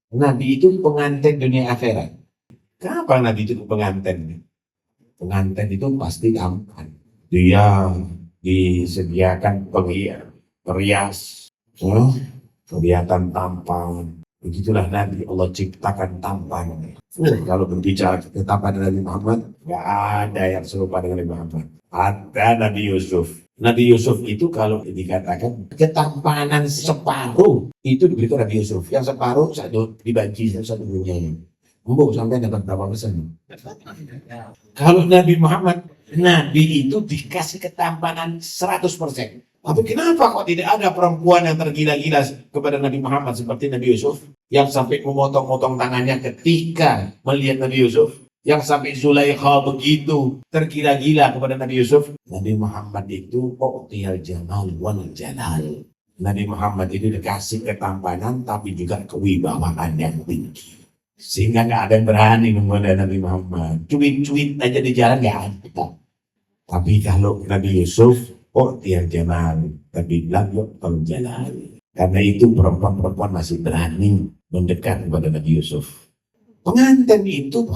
Nabi itu pengantin dunia akhirat. Kenapa Nabi itu pengantin? Pengantin itu pasti tampan. Dia disediakan perias, kelihatan tampan. Begitulah Nabi Allah ciptakan tampan. Kalau berbicara ketampanan Nabi Muhammad, nggak ada yang serupa dengan Nabi Muhammad. Ada Nabi Yusuf. Nabi Yusuf itu kalau dikatakan ketampanan separuh, itu diberikan Nabi Yusuf. Yang separuh satu dibanci satu dunia ini. Sampai dapat berapa persen? Kalau Nabi Muhammad, Nabi itu dikasih ketampanan 100%. Tapi kenapa kok tidak ada perempuan yang tergila-gila kepada Nabi Muhammad seperti Nabi Yusuf, yang sampai memotong-motong tangannya ketika melihat Nabi Yusuf, yang sampai Zulaikha begitu tergila-gila kepada Nabi Yusuf? Nabi Muhammad itu u'tiyal jamal wal jalal. Nabi Muhammad itu dikasih ketampanan tapi juga kewibawaan yang tinggi. Sehingga nggak ada yang berani menggoda Nabi Muhammad. Cuit-cuit aja di jalan nggak ada. Tapi kalau Nabi Yusuf, dia jamal, tapi lam yu'tal jalal. Karena itu perempuan-perempuan masih berani mendekat kepada Nabi Yusuf. Pengantin itu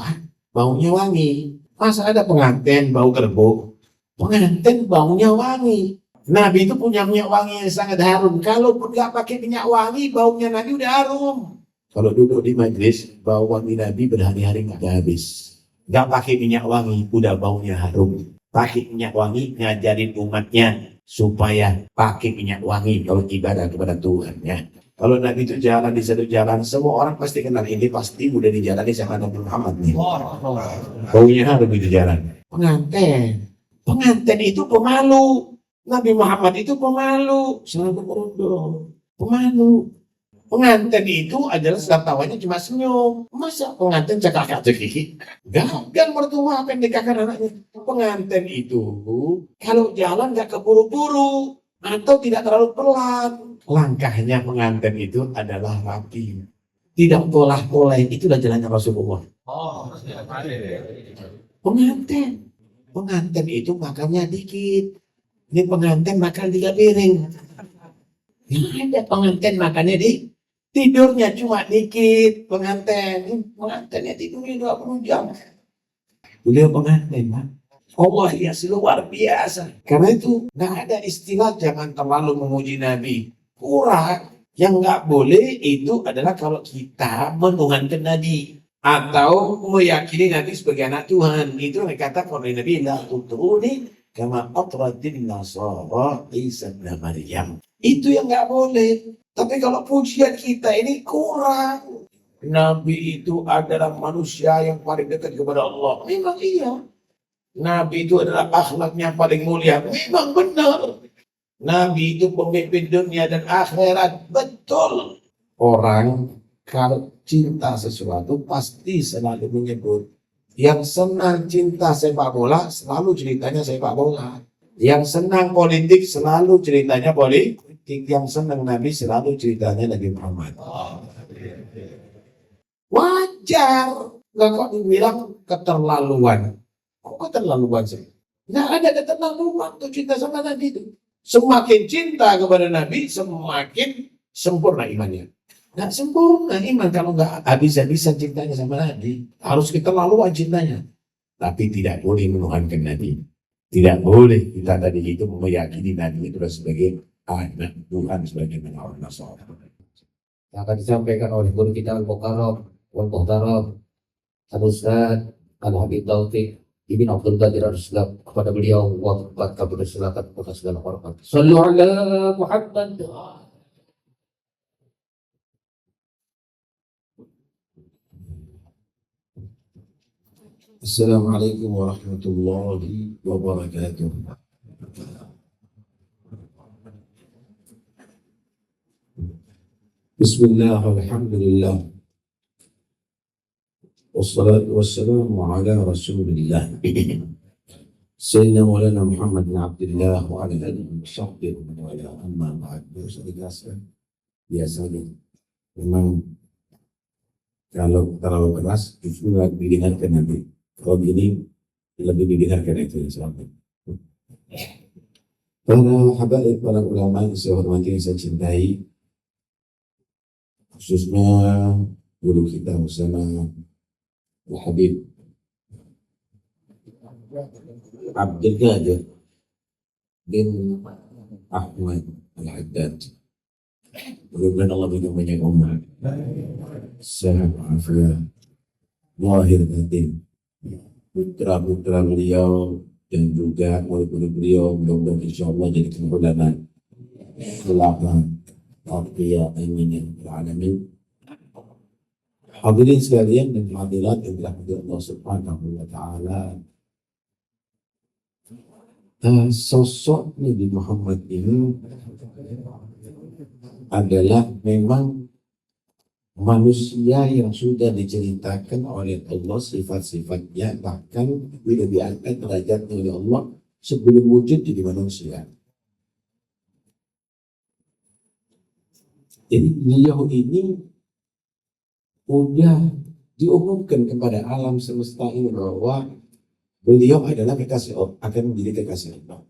baunya wangi. Masa ada pengantin bau kerbau? Pengantin baunya wangi. Nabi itu punya minyak wangi yang sangat harum. Kalaupun nggak pakai minyak wangi, baunya Nabi udah harum. Kalau duduk di majlis, bau wangi Nabi berhari-hari nggak habis. Nggak pakai minyak wangi, udah baunya harum. Pakai minyak wangi, ngajarin umatnya supaya pakai minyak wangi kalau ibadah kepada Tuhan. Ya. Kalau Nabi itu jalan di satu jalan, semua orang pasti kenal, ini pasti udah dijalani sama Nabi Muhammad nih. Baunya harum di jalan. Pengantin itu pemalu. Nabi Muhammad itu pemalu. Selalu berundung. Pemalu. Pengantin itu adalah tawanya cuma senyum. Masa pengantin cekak-cekik? Gagal mertua apa yang nikahkan anaknya. Pengantin itu kalau jalan gak keburu-buru atau tidak terlalu pelan. Langkahnya pengantin itu adalah rapi. Tidak polah-polah. Itulah jalannya Rasulullah. Pengantin itu makannya dikit. Ini pengantin makan 3 piring. Ada pengantin makannya tidurnya cuma dikit. Pengantinnya tidurnya 20 jam. Beliau pengantin, Pak. Allah ya luar biasa. Karena itu nggak ada istilah jangan terlalu memuji Nabi. Kurang. Yang nggak boleh itu adalah kalau kita menuhankan Nabi atau meyakini Nabi sebagai anak Tuhan. Itu yang dikatakan oleh Nabi, la tutruni kama atratin nasara Isa bin Maryam. Itu yang nggak boleh. Tapi kalau pujian kita ini kurang. Nabi itu adalah manusia yang paling dekat kepada Allah. Memang iya. Nabi itu adalah akhlaknya paling mulia. Memang benar. Nabi itu pemimpin dunia dan akhirat. Betul. Orang kalau cinta sesuatu pasti selalu menyebut. Yang senang cinta sepak bola selalu ceritanya sepak bola. Yang senang politik selalu ceritanya politik. Yang senang Nabi selalu ceritanya Nabi Muhammad. Wajar. Nggak kok dibilang keterlaluan. Kok keterlaluan sih? Nggak ada keterlaluan tuh cinta sama Nabi itu. Semakin cinta kepada Nabi, semakin sempurna imannya. Nggak sempurna iman kalau nggak habis-habisan cintanya sama Nabi. Harus keterlaluan cintanya. Tapi tidak boleh menuhankan Nabi. Tidak boleh kita tadi itu meyakini Nabi itu sebagai anak Tuhan, sebagai orang Nasrani. Akan disampaikan oleh guru kita Al-Mukarram wal-Muhtaram Al-Ustaz Al-Habib Taufik Ibn Abdul Qadir Ar-Ruslam. Kepada beliau wafat kami silakan kepada segala hormat. Sallu ala Muhammad. Assalamualaikum warahmatullahi wabarakatuh. Bismillah, alhamdulillah. Wassalatu wassalamu ala rasulillah. Sayyidina Maulana Muhammad bin Abdullah wa ala alihi wa sahbihi wa ala amma ba'd. Biasanya memang kalau terlalu keras itu lebih didengarkan nanti. Kalau ini lebih didengarkan itu insyaallah. Para habaib, para ulama yang saya hormati, yang saya cintai, khususnya guru kita bersama Al-Habib Abdul Qadir bin Ahmad Al-Haddad. Mudah-mudahan Allah berikan banyak umur, sehat, afiat, lahir batin. Putra-putra beliau dan juga murid-murid beliau mudah-mudahan insya Allah jadi ulama ulama taqiyah amin ya rabbal alamin. Hadirin sekalian dan hadirat yang dirahmati Allah Subhanahu wa taala. Sosok Nabi Muhammad ini adalah memang manusia yang sudah diceritakan oleh Allah sifat-sifatnya, bahkan sudah diangkat derajatnya oleh Allah sebelum wujud jadi manusia. Jadi beliau ini udah diumumkan kepada alam semesta ini bahwa beliau adalah kekasih Allah, akan menjadi kekasih Allah.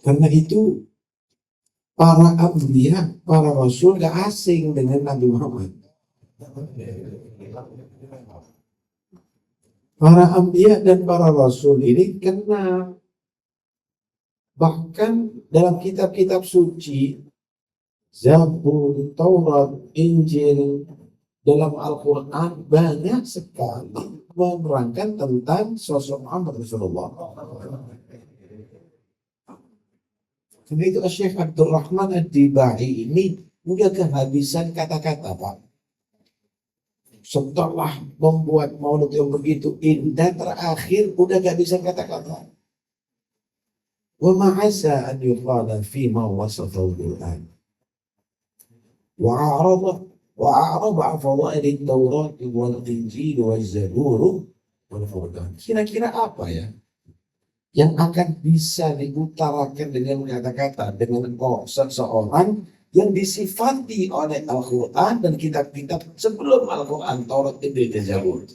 Karena itu para anbiya, para rasul gak asing dengan Nabi Muhammad. Para anbiya dan para rasul ini kenal. Bahkan dalam kitab-kitab suci, Zabur, Taurat, Injil, dalam Al-Quran banyak sekali menerangkan tentang sosok Muhammad Rasulullah. Karena itu Syekh Abdul Rahman Ad-Dibai ini udah kehabisan kata-kata, Pak. Setelah membuat maulid yang begitu indah terakhir udah gak bisa kata-kata. Wa ma'asa an yuqala fima wasafahu Al-Quran. وأعرض عن فضائل التوراة والإنجيل والزبور والفرقان. Kira-kira apa ya yang akan bisa diutarakan dengan kata-kata dengan seseorang yang disifati oleh Al-Quran dan kitab-kitab sebelum Al-Quran, Taurat, Injil, dan Zabur.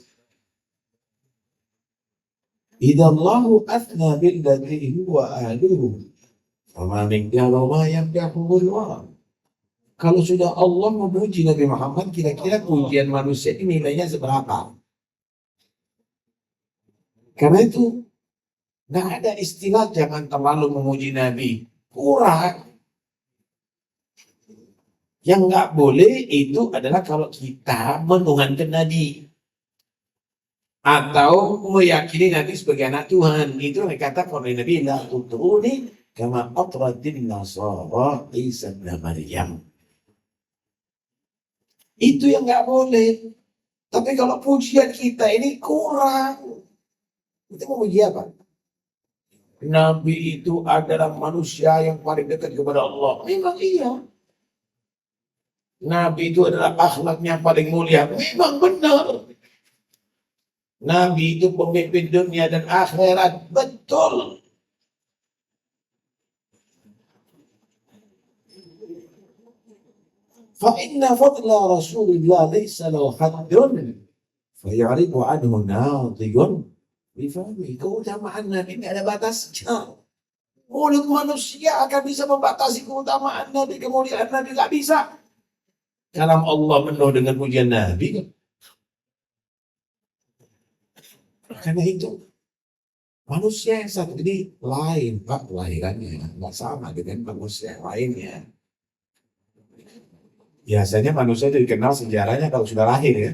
Idallahu athna billati huwa ahluhu faman yaqulu ma yamdahu Allah. Kalau sudah Allah memuji Nabi Muhammad, kira-kira pujian manusia ini nilainya seberapa? Karena itu nggak ada istilah jangan terlalu memuji Nabi, kurang. Yang nggak boleh itu adalah kalau kita menuhankan Nabi atau meyakini Nabi sebagai anak Tuhan. Itu yang dikatakan oleh Nabi, la tutruni kama atratin nasara Isa bin Maryam. Itu yang nggak boleh. Tapi kalau pujian kita ini kurang, itu mau puji apa? Nabi itu adalah manusia yang paling dekat kepada Allah. Memang iya. Nabi itu adalah akhlaknya paling mulia. Memang benar. Nabi itu pemimpin dunia dan akhirat. Betul. فإن فضل رسول الله ليس له حد فيعرض عنه ناضج بفهمه. Keutamaan Nabi tidak ada batasnya. Mulut manusia akan bisa membatasi keutamaan Nabi, kemuliaan Nabi, tidak bisa. Kalam Allah penuh dengan pujian Nabi. Karena itu manusia yang satu ini lain, Pak, lahirannya nggak sama dengan manusia yang lainnya. Biasanya manusia itu dikenal sejarahnya kalau sudah lahir ya.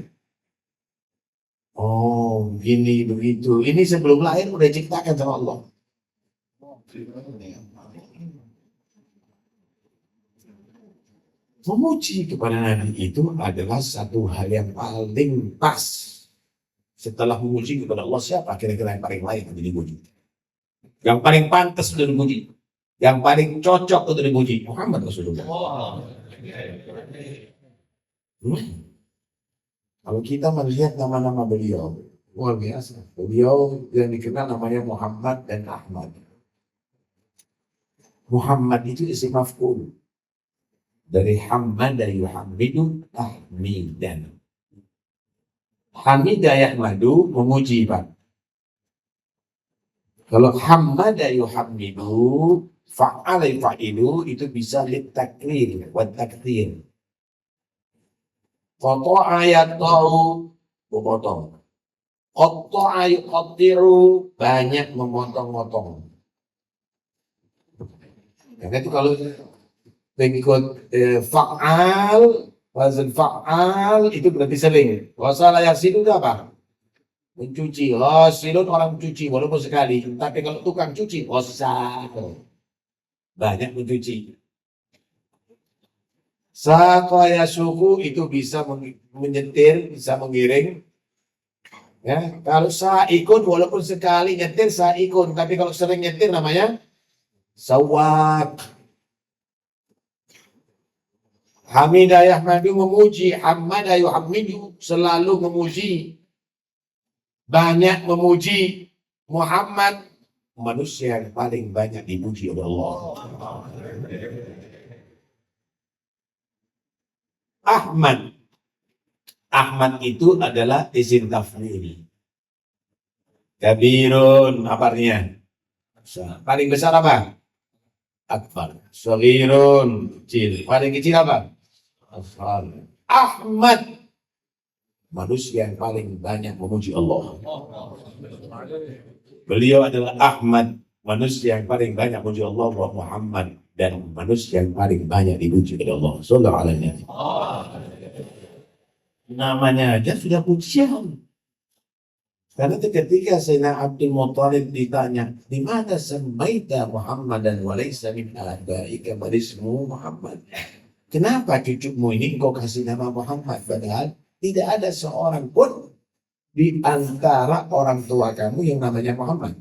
Oh, gini begitu. Ini sebelum lahir udah diciptakan sama Allah. Memuji kepada Nabi itu adalah satu hal yang paling pas. Setelah memuji kepada Allah, siapa kira-kira yang paling layak untuk dipuji? Yang paling pantas untuk dipuji? Yang paling cocok untuk dipuji? Muhammad Rasulullah. Kalau kita melihat nama-nama beliau, luar biasa. Beliau yang dikenal namanya Muhammad dan Ahmad. Muhammad itu isim maf'ul dari hamada yuhammidu tahmidan. Hamidah yahmadu, memuji, Pak. Kalau hamada yuhammidu, Fa'ala fa'ilu itu bisa litakrir wa takdir. Qata'a yaqta'u memotong. Qata'a yuqattiru banyak memotong-motong. Karena itu kalau ikut fa'al, wazan fa'al itu berarti sering. Wasala yasilu itu apa? Mencuci. Ghasilun orang mencuci walaupun sekali. Tapi kalau tukang cuci, ghasal. Banyak mencuci. Saqa yasuku itu bisa menyetir, bisa mengiring. Ya, kalau sa'ikun walaupun sekali nyetir sa'ikun, tapi kalau sering nyetir namanya sawak. Hamidah yahmadu memuji, hamada yuhammidu selalu memuji. Banyak memuji. Muhammad manusia yang paling banyak dipuji oleh Allah. Ahmad. Ahmad itu adalah isim tafdhil. Kabirun apa artinya? Paling besar apa? Akbar. Shaghirun kecil. Paling kecil apa? Asghar. Ahmad manusia yang paling banyak memuji Allah. Beliau adalah Ahmad, manusia yang paling banyak memuji Allah, wa Muhammad, dan manusia yang paling banyak dipuji oleh Allah. Sallallahu alaihi wasallam. Namanya aja sudah pujian. Karena ketika Sayyidina Abdul Muttalib ditanya, di mana samaita Muhammadan wa laysa min abaika barismu Muhammad? Kenapa cucumu ini engkau kasih nama Muhammad? Padahal tidak ada seorang pun di antara orang tua kamu yang namanya Muhammad.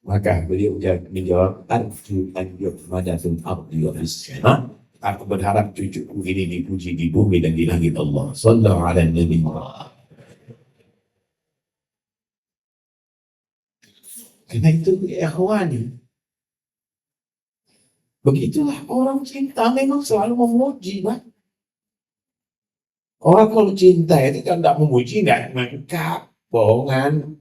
Maka beliau menjawab, arju an yuhmada fil ardi wa fis sama. Aku berharap cucuku ini dipuji di bumi dan di langit Allah. Sallallahu alaihi wasallam. Karena itu ikhwani. Begitulah orang cinta memang selalu memuji, Pak. Orang kalau cinta itu kan tidak memuji, tidak mengungkap bohongan.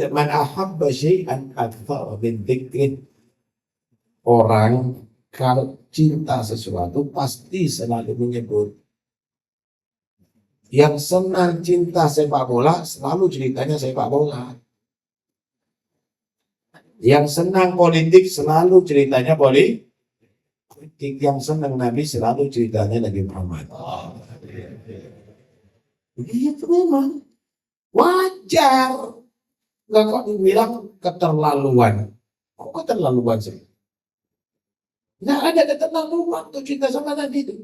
Man ahabba syai'an akthar min dzikrin. Orang kalau cinta sesuatu pasti selalu menyebut. Yang senang cinta sepak bola selalu ceritanya sepak bola. Yang senang politik selalu ceritanya politik. Yang senang Nabi selalu ceritanya Nabi Muhammad. Itu memang wajar. Nggak kok dibilang keterlaluan. Kok keterlaluan sih? Nggak ada keterlaluan untuk cinta sama Nabi itu.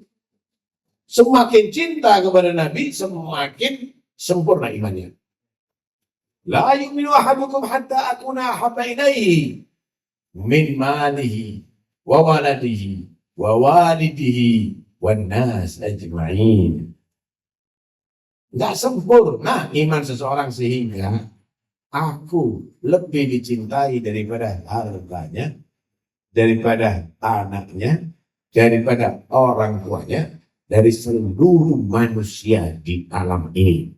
Semakin cinta kepada Nabi, semakin sempurna imannya. La yu'minu ahadukum hatta akuna ahabba ilaihi min malihi wa waladihi wa walidihi wan nas ajma'in. Nggak sempurna iman seseorang sehingga aku lebih dicintai daripada hartanya, daripada anaknya, daripada orang tuanya, dari seluruh manusia di alam ini.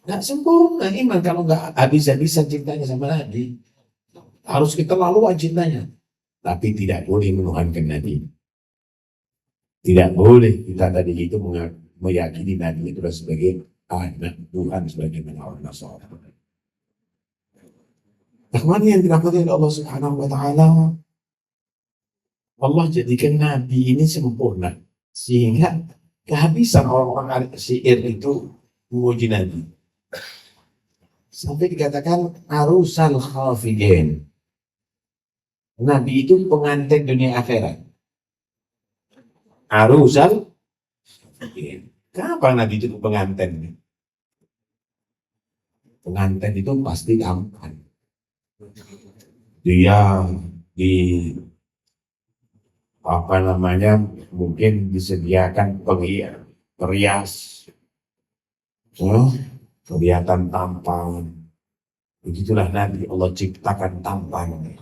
Nggak sempurna iman kalau nggak habis-habisan cintanya sama Nabi. Harus keterlaluan cintanya. Tapi tidak boleh menuhankan Nabi. Tidak boleh kita tadi itu meyakini Nabi itu sebagai anak Tuhan sebagaimana orang Nasrani. Ikhwan yang dirahmati oleh Allah Subhanahu wa taala, Allah jadikan Nabi ini sempurna sehingga kehabisan orang-orang syair itu memuji Nabi. Sampai dikatakan arusal khafidin. Nabi itu pengantin dunia akhirat. Arusal khafidin. Kenapa Nabi itu pengantin? Pengantin itu pasti tampan. Dia mungkin disediakan perias, kelihatan tampan. Begitulah Nabi Allah ciptakan tampan.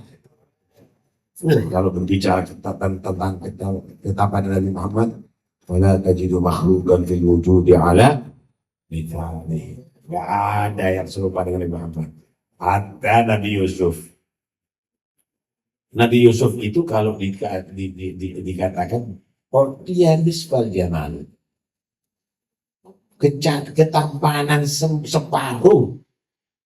Kalau berbicara tentang ketampanan Nabi Muhammad, wala tajidu makhluqan fil wujudi ala mithalihi. Nggak ada yang serupa dengan Nabi Muhammad. Ada Nabi Yusuf. Nabi Yusuf itu kalau dikatakan dia nisbal jamal, ketampanan separuh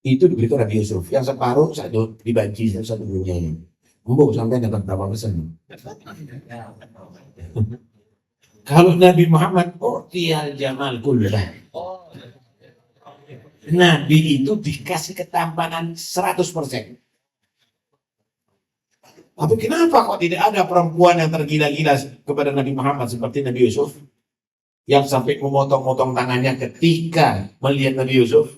itu diberikan Nabi Yusuf. Yang separuh satu dibanci satu dunia ini. Mbok sampai dapat berapa persen? Kalau Nabi Muhammad tial jamal kullah. Nabi itu dikasih ketampanan 100%. Tapi kenapa kok tidak ada perempuan yang tergila-gila kepada Nabi Muhammad seperti Nabi Yusuf? Yang sampai memotong-motong tangannya ketika melihat Nabi Yusuf.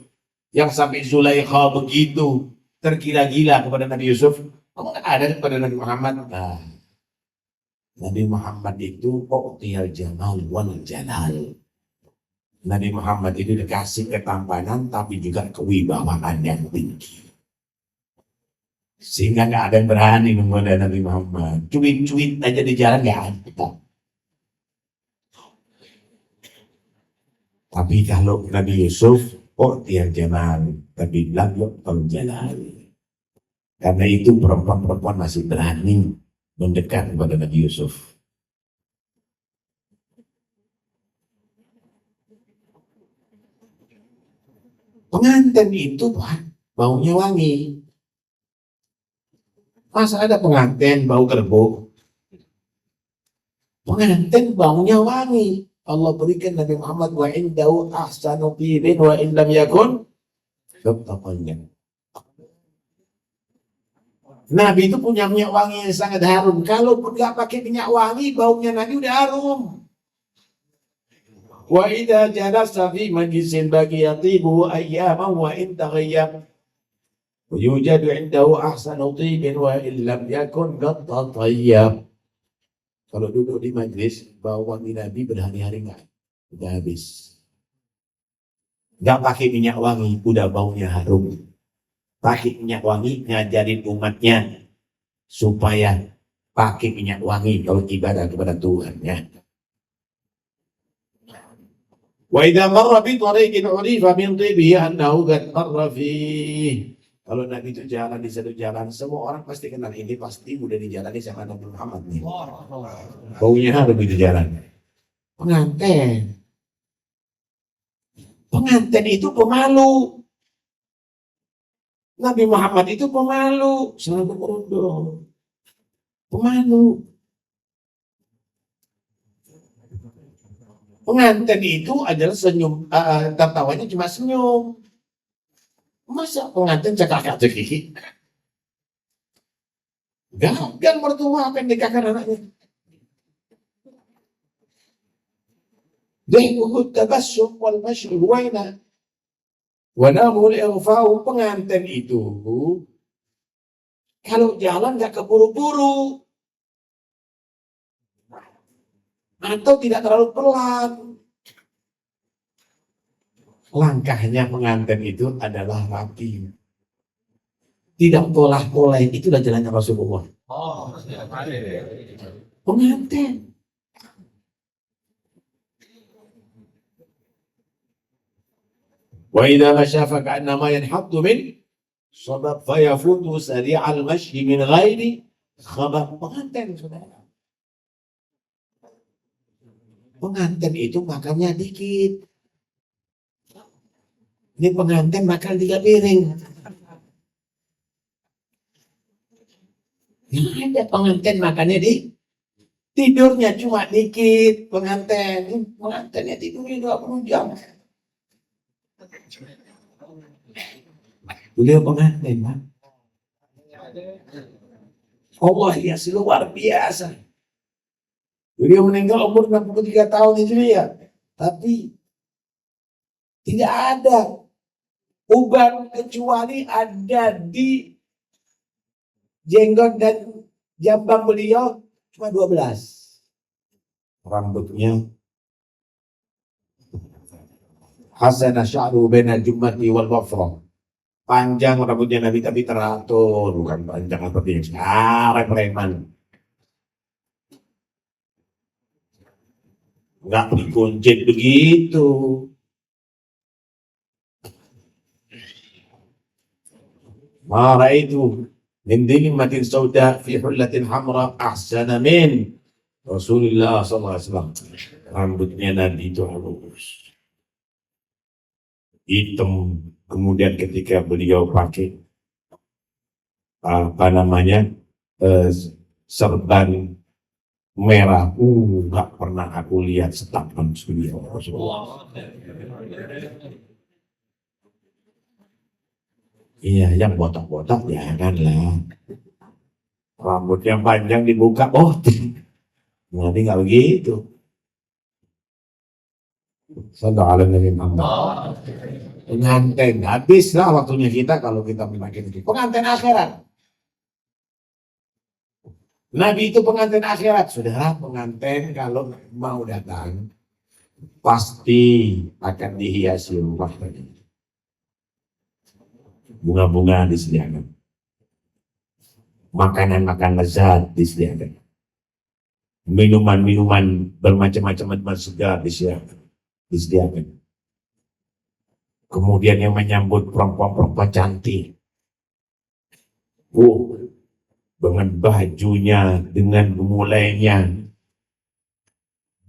Yang sampai Zulaikha begitu tergila-gila kepada Nabi Yusuf. Kok nggak ada kepada Nabi Muhammad? Nah, Nabi Muhammad itu u'tiyal jamal wal jalal. Nabi Muhammad itu dikasih ketampanan tapi juga kewibawaan yang tinggi. Sehingga nggak ada yang berani menggoda Nabi Muhammad. Cuit-cuit aja di jalan nggak ada. Tapi kalau Nabi Yusuf, dia jamal, tapi lam yu'tal jalal. Karena itu perempuan-perempuan masih berani mendekat kepada Nabi Yusuf. Pengantin itu baunya wangi. Masa ada pengantin bau kerbau? Pengantin baunya wangi. Allah berikan Nabi Muhammad wa indahu ahsanu tibin wa in lam yakun fattaqallah. Nabi itu punya minyak wangi yang sangat harum. Kalaupun nggak pakai minyak wangi, baunya Nabi udah harum. Wa idza jalasa fi majlisin bagi yatibu ayyaman wa in taghayyab yujadu indahu ahsanu tibin wa in lam yakun qad tatayyab. Kalau duduk di majlis, bau wangi Nabi berhari-hari nggak, udah habis. Nggak pakai minyak wangi, udah baunya harum. Pakai minyak wangi, ngajarin umatnya supaya pakai minyak wangi kalau ibadah kepada Tuhannya. Wa idza marra bi tariqin urifa min tibihi annahu qad marra fihi. Kalau Nabi itu jalan di satu jalan, semua orang pasti kenal ini pasti udah dijalani sama Nabi Muhammad nih. Baunya harum di jalan. Pengantin. Pengantin itu pemalu. Nabi Muhammad itu pemalu, selalu merundung. Pemalu. Pengantin itu adalah senyum, tertawanya cuma senyum. Masa pengantin cekak-cekik? Gagal mertua apa yang nikahkan anaknya. Dahulu tabassum wal mashrib waina. Wanamul irfa'u. Pengantin itu kalau jalan gak keburu-buru atau tidak terlalu pelan. Langkahnya pengantin itu adalah rapi, tidak polah-polah. Itulah jalannya Rasulullah. Pengantin. Wa idza masya fa ka'annama yanhaddu min sabab fa yafutu sari'al mashyi min ghairi khabar. Pengantin, saudara. Pengantin itu makannya dikit. Ini pengantin makan 3 piring. Ada pengantin makannya tidurnya cuma dikit. Pengantinnya tidurnya 20 jam. Beliau pengantin, Pak. Allah ya luar biasa. Beliau meninggal umur 63 tahun Hijriah. Tapi tidak ada uban kecuali ada di jenggot dan jambang beliau cuma 12. Rambutnya hasana sya'ru baina jummati wal wafra. Panjang rambutnya Nabi tapi teratur, bukan panjang seperti yang sekarang preman. Enggak dikuncit begitu. Ma ra'aitu min dilimatin sauda fi hullatin hamra ahsana min Rasulullah sallallahu alaihi wasallam. Rambutnya Nabi itu halus, hitam. Kemudian ketika beliau pakai apa namanya serban merah, nggak pernah aku lihat setapan beliau. Iya, yang botak-botak janganlah. Rambut yang panjang dibuka, oh, nanti nggak begitu. Sallallahu alaihi Muhammad. Pengantin, habislah waktunya kita kalau kita memakai itu. Pengantin akhirat. Nabi itu pengantin akhirat, saudara. Pengantin kalau mau datang pasti akan dihiasi rumahnya. Bunga-bunga disediakan, makanan-makanan lezat disediakan, minuman-minuman bermacam-macam segar disediakan. Kemudian yang menyambut perempuan-perempuan cantik, dengan bajunya, dengan mulainya,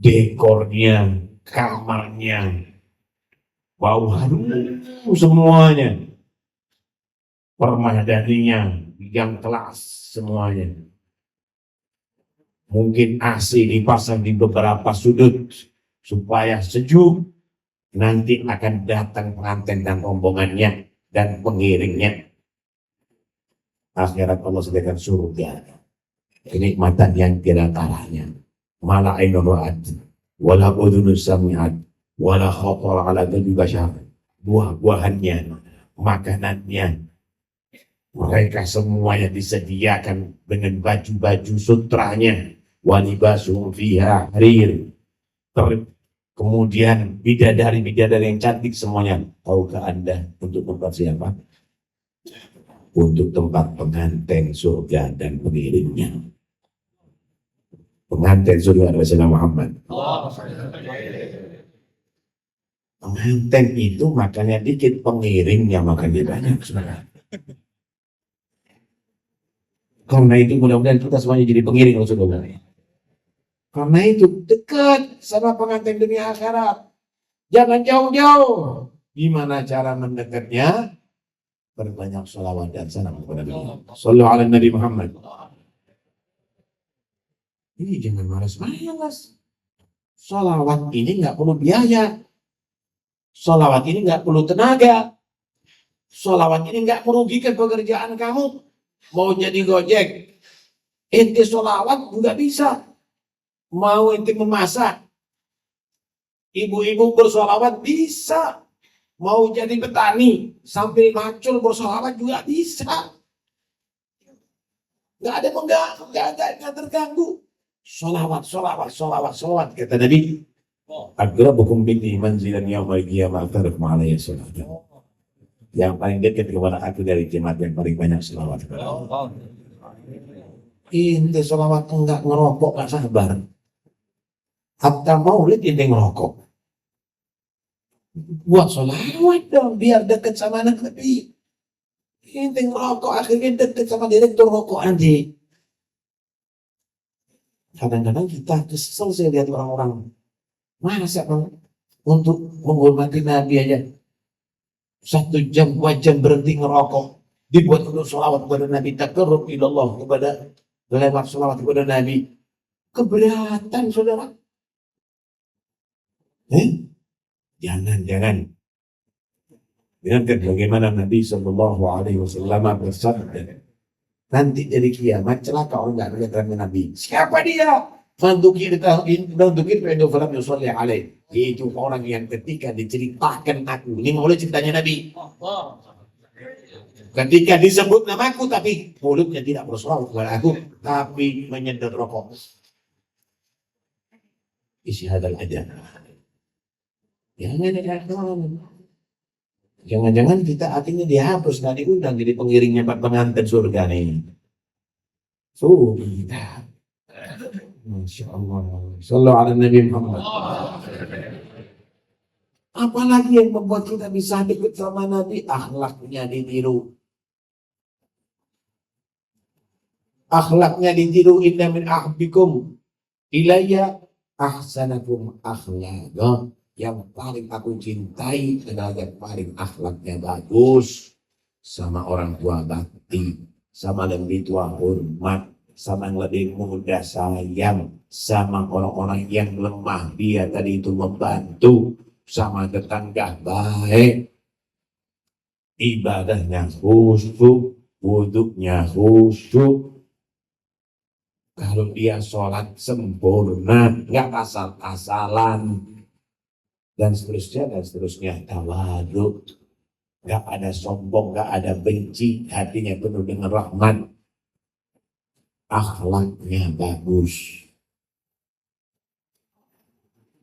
dekornya, kamarnya, bau harum semuanya, permadaninya yang kelas semuanya. Mungkin AC dipasang di beberapa sudut supaya sejuk. Nanti akan datang pengantin dan rombongannya dan pengiringnya. Akhirat Allah sediakan surga, kenikmatan yang tidak tarahnya. Mala ainun ra'at, wala udhunun sami'at, wala khatara ala qalbi bashar. Buah-buahannya, makanannya, mereka semuanya disediakan dengan baju-baju sutranya. Walibasum fiha harir. Kemudian bidadari-bidadari yang cantik semuanya. Tahukah Anda untuk tempat siapa? Untuk tempat pengantin surga dan pengiringnya. Pengantin surga adalah Muhammad. Pengantin itu makannya dikit, pengiringnya makannya banyak. Karena itu mudah-mudahan kita semuanya jadi pengiring Rasulullah. Karena itu dekat sama pengantin dunia akhirat. Jangan jauh-jauh. Gimana cara mendekatnya? Berbanyak sholawat dan salam kepada Nabi. Sallallahu alaihi Nabi Muhammad. Ini jangan malas-malas. Sholawat ini nggak perlu biaya. Sholawat ini nggak perlu tenaga. Sholawat ini nggak merugikan pekerjaan kamu. Mau jadi gojek, inti sholawat juga bisa. Mau inti memasak, ibu-ibu bersholawat bisa. Mau jadi petani sambil macul bersholawat juga bisa. Nggak ada mengganggu, nggak terganggu. Sholawat kata Nabi. Agrabukum binti manzilan yaumal qiyamah tarif ma'alaya sholat. Yang paling dekat kepada aku dari jemaat yang paling banyak sholawat. Inti sholawat enggak ngerokok, enggak sabar. Hatta maulid ini ngerokok. Buat sholawat dong, biar dekat sama anak Nabi. Inti ngerokok, akhirnya dekat sama direktur rokok nanti. Kadang-kadang kita kesel saya lihat orang-orang. Masa untuk menghormati Nabi aja 1 jam, 2 jam berhenti ngerokok. Dibuat untuk sholawat kepada Nabi, takarrub ilallah, kepada lewat sholawat kepada Nabi. Keberatan saudara. Jangan. Dengarkan bagaimana Nabi Sallallahu Alaihi Wasallam bersabda. Nanti dari kiamat celaka orang nggak melihat Nabi. Siapa dia? Mandukir falam yusalli alaih. Itu orang yang ketika diceritakan aku. Ini mulai ceritanya Nabi. Ketika disebut namaku tapi mulutnya tidak bersolawat kepada aku, tapi menyedot rokok. Isi hadal aja. Jangan-jangan kita akhirnya dihapus, nggak diundang jadi pengiringnya pengantin surga nih. Kita. Masya Allah. Sallallahu alaihi Nabi Muhammad. Apalagi yang membuat kita bisa dekat sama Nabi, akhlaknya ditiru. Akhlaknya ditiru, inna min ahbikum ilayya ahsanakum akhlaqa. Yang paling aku cintai adalah yang paling akhlaknya bagus. Sama orang tua bakti, sama lebih tua hormat, sama yang lebih muda sayang, sama orang-orang yang lemah dia tadi itu membantu, sama tetangga baik, ibadahnya khusyuk, wuduknya khusyuk. Kalau dia sholat sempurna, nggak asal-asalan, dan seterusnya, tawadhu, nggak ada sombong, nggak ada benci, hatinya penuh dengan rahmat, akhlaknya bagus.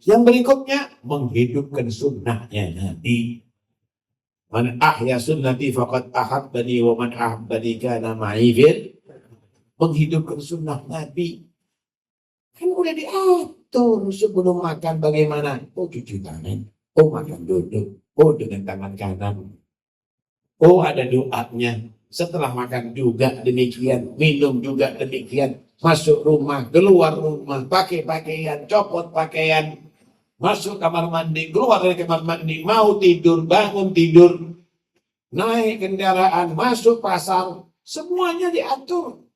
Yang berikutnya, menghidupkan sunnahnya Nabi. Man ahya sunnati faqad ahabbani wa man ahabbani kana ma'i fil. Menghidupkan sunnah Nabi. Kan udah diatur sebelum makan bagaimana. Oh cuci tangan, oh makan duduk, oh dengan tangan kanan, oh ada doanya. Setelah makan juga demikian, minum juga demikian. Masuk rumah, keluar rumah, pakai pakaian, copot pakaian, masuk kamar mandi, keluar dari kamar mandi, mau tidur, bangun tidur, naik kendaraan, masuk pasar, semuanya diatur.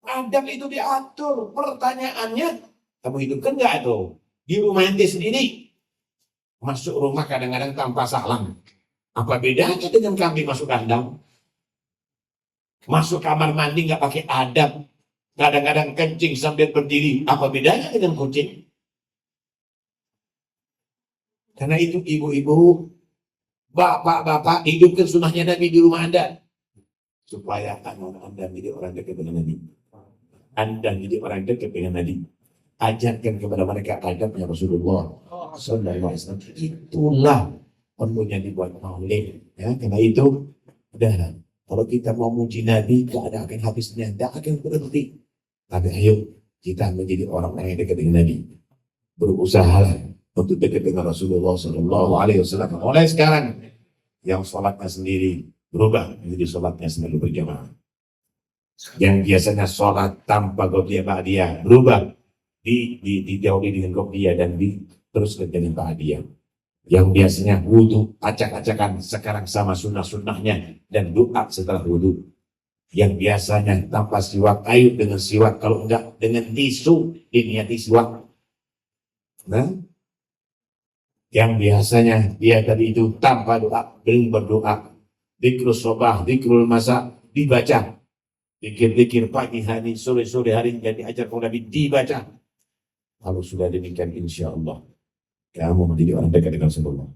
Adab itu diatur. Pertanyaannya, kamu hidupkan nggak tuh? Di rumah ente sendiri. Masuk rumah kadang-kadang tanpa salam. Apa bedanya dengan kambing masuk kandang? Masuk kamar mandi nggak pakai adab. Kadang-kadang kencing sambil berdiri. Apa bedanya dengan kucing? Karena itu ibu-ibu, bapak-bapak, hidupkan sunnahnya Nabi di rumah Anda. Supaya anak Anda menjadi orang dekat dengan Nabi. Anda menjadi orang dekat dengan Nabi. Ajarkan kepada mereka adabnya Rasulullah Sallallahu Alaihi Wasallam. Itulah perlunya dibuat maulid. Ya, karena itu, udah. Kalau kita mau muji Nabi, gak ada akan habisnya, gak akan berhenti. Tapi ayo kita menjadi orang yang dekat dengan Nabi. Berusaha untuk dekat dengan Rasulullah Sallallahu Alaihi Wasallam. Mulai sekarang, yang sholatnya sendiri berubah menjadi sholatnya sendiri berjamaah. Yang biasanya sholat tanpa qobliyah ba'diyah berubah dijauhi dengan qobliyah dan diteruskan dengan ba'diyah. Yang biasanya wudhu acak-acakan sekarang sama sunnah-sunnahnya dan doa setelah wudhu. Yang biasanya tanpa siwak, ayo dengan siwak, kalau enggak dengan tisu diniati siwak. Nah, yang biasanya dia tadi itu tanpa doa, belum berdoa, dzikrul sobah, dzikrul masa dibaca. Dikir-dikir pagi hari, sore-sore hari yang diajar oleh Nabi dibaca. Kalau sudah demikian, insya Allah kamu menjadi orang dekat dengan Rasulullah.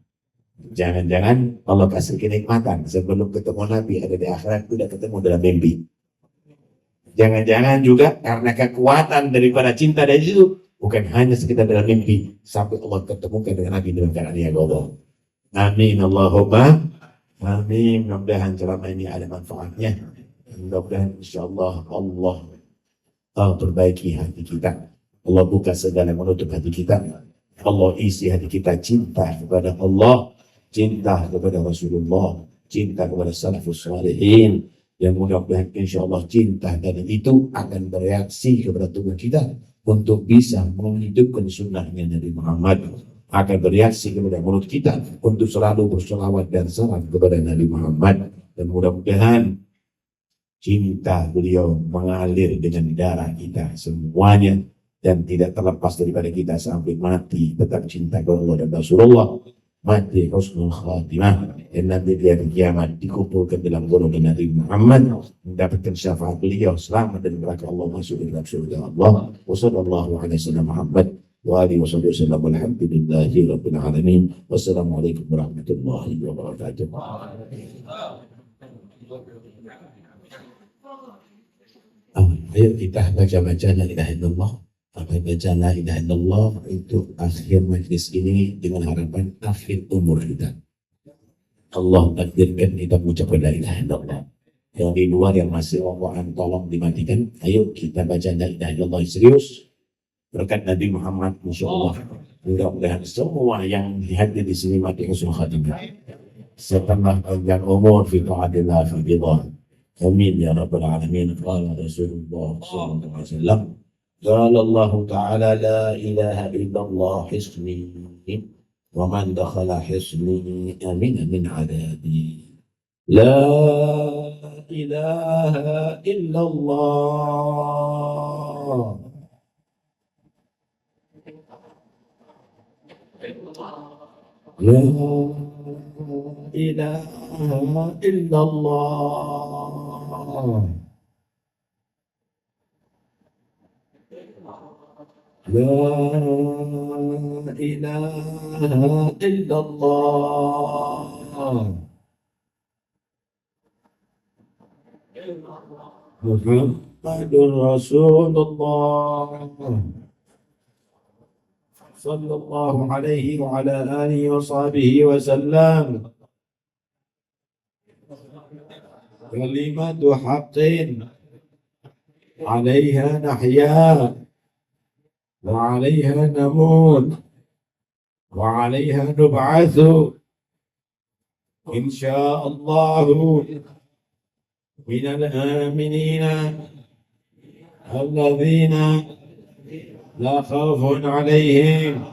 Jangan-jangan Allah kasih kenikmatan sebelum ketemu Nabi ada di akhirat, sudah ketemu dalam mimpi. Jangan-jangan juga karena kekuatan daripada cinta dari situ, bukan hanya sekedar dalam mimpi, sampai Allah ketemukan dengan Nabi dalam keadaan yang Allah. Amin Allahumma amin. Mudah-mudahan ceramah ini ada manfaatnya. Mudah-mudahan insyaAllah Allah perbaiki hati kita. Allah buka segala menutup hati kita. Allah isi hati kita cinta kepada Allah, cinta kepada Rasulullah, cinta kepada salafus salihin. Yang mudah-mudahan insyaAllah cinta tadi itu akan bereaksi kepada tubuh kita untuk bisa menghidupkan sunnahnya Nabi Muhammad. Akan bereaksi kepada mulut kita untuk selalu berselawat dan salam kepada Nabi Muhammad. Dan mudah-mudahan cinta beliau mengalir dengan darah kita semuanya dan tidak terlepas daripada kita sampai mati tetap cinta kepada Allah dan Rasulullah, mati husnul khatimah, dan nanti di hari kiamat dikumpulkan dalam golongan Nabi Muhammad, mendapatkan syafaat beliau, selamat dari neraka Allah, masuk dalam surga Allah. Wassallallahu alaihi wasallam Muhammad wa alihi wasallam. Alhamdulillahi rabbil alamin. Wassalamualaikum warahmatullahi wabarakatuh. Ayo kita baca-baca la ilaha illallah. Baca la ilaha illallah itu akhir majlis ini dengan harapan akhir umur kita. Allah takdirkan kita mengucapkan la ilaha illallah. Yang di luar yang masih wawahan tolong dimatikan. Ayo kita baca la ilaha illallah serius. Berkat Nabi Muhammad, insyaallah. Mudah-mudahan semua yang hadir di sini mati husnul khatimah. Setelah panjang umur fi ta'atillah fi bidhah. آمين يا رب العالمين. قال رسول الله صلى الله عليه وسلم قال الله تعالى لا إله إلا الله حصني ومن دخل حصني أمن من عذابي. لا إله إلا الله. لا إله إلا الله. لا إله إلا الله. محمد رسول الله صلى الله عليه وعلى آله وصحبه وسلم. كلمة حق عليها نحيا وعليها نموت وعليها نبعث إن شاء الله من الآمنين الذين لا خوف عليهم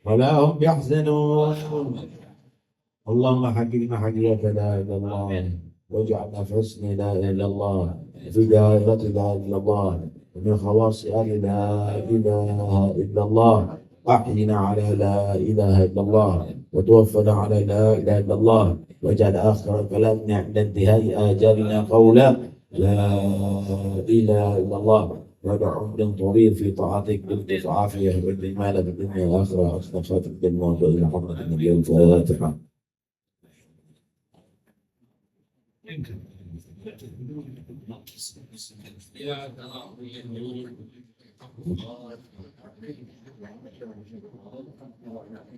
ولا هم يحزنون. اللهم حققنا حقيقة لا إله إلا الله واجعلنا في حسن لا إله إلا الله في دائرة لا إله إلا الله ومن خواص أهل لا إله إلا الله. أحينا على لا إله إلا الله وتوفنا على لا إله إلا الله واجعل آخر كلامنا عند انتهاء آجالنا قولا لا إله إلا الله وبعمر طويل في طاعتك بالقص عافية والجمال في الدنيا والآخرة حسن خاتم بالموت وإلى حضرة النبي الفاتحة.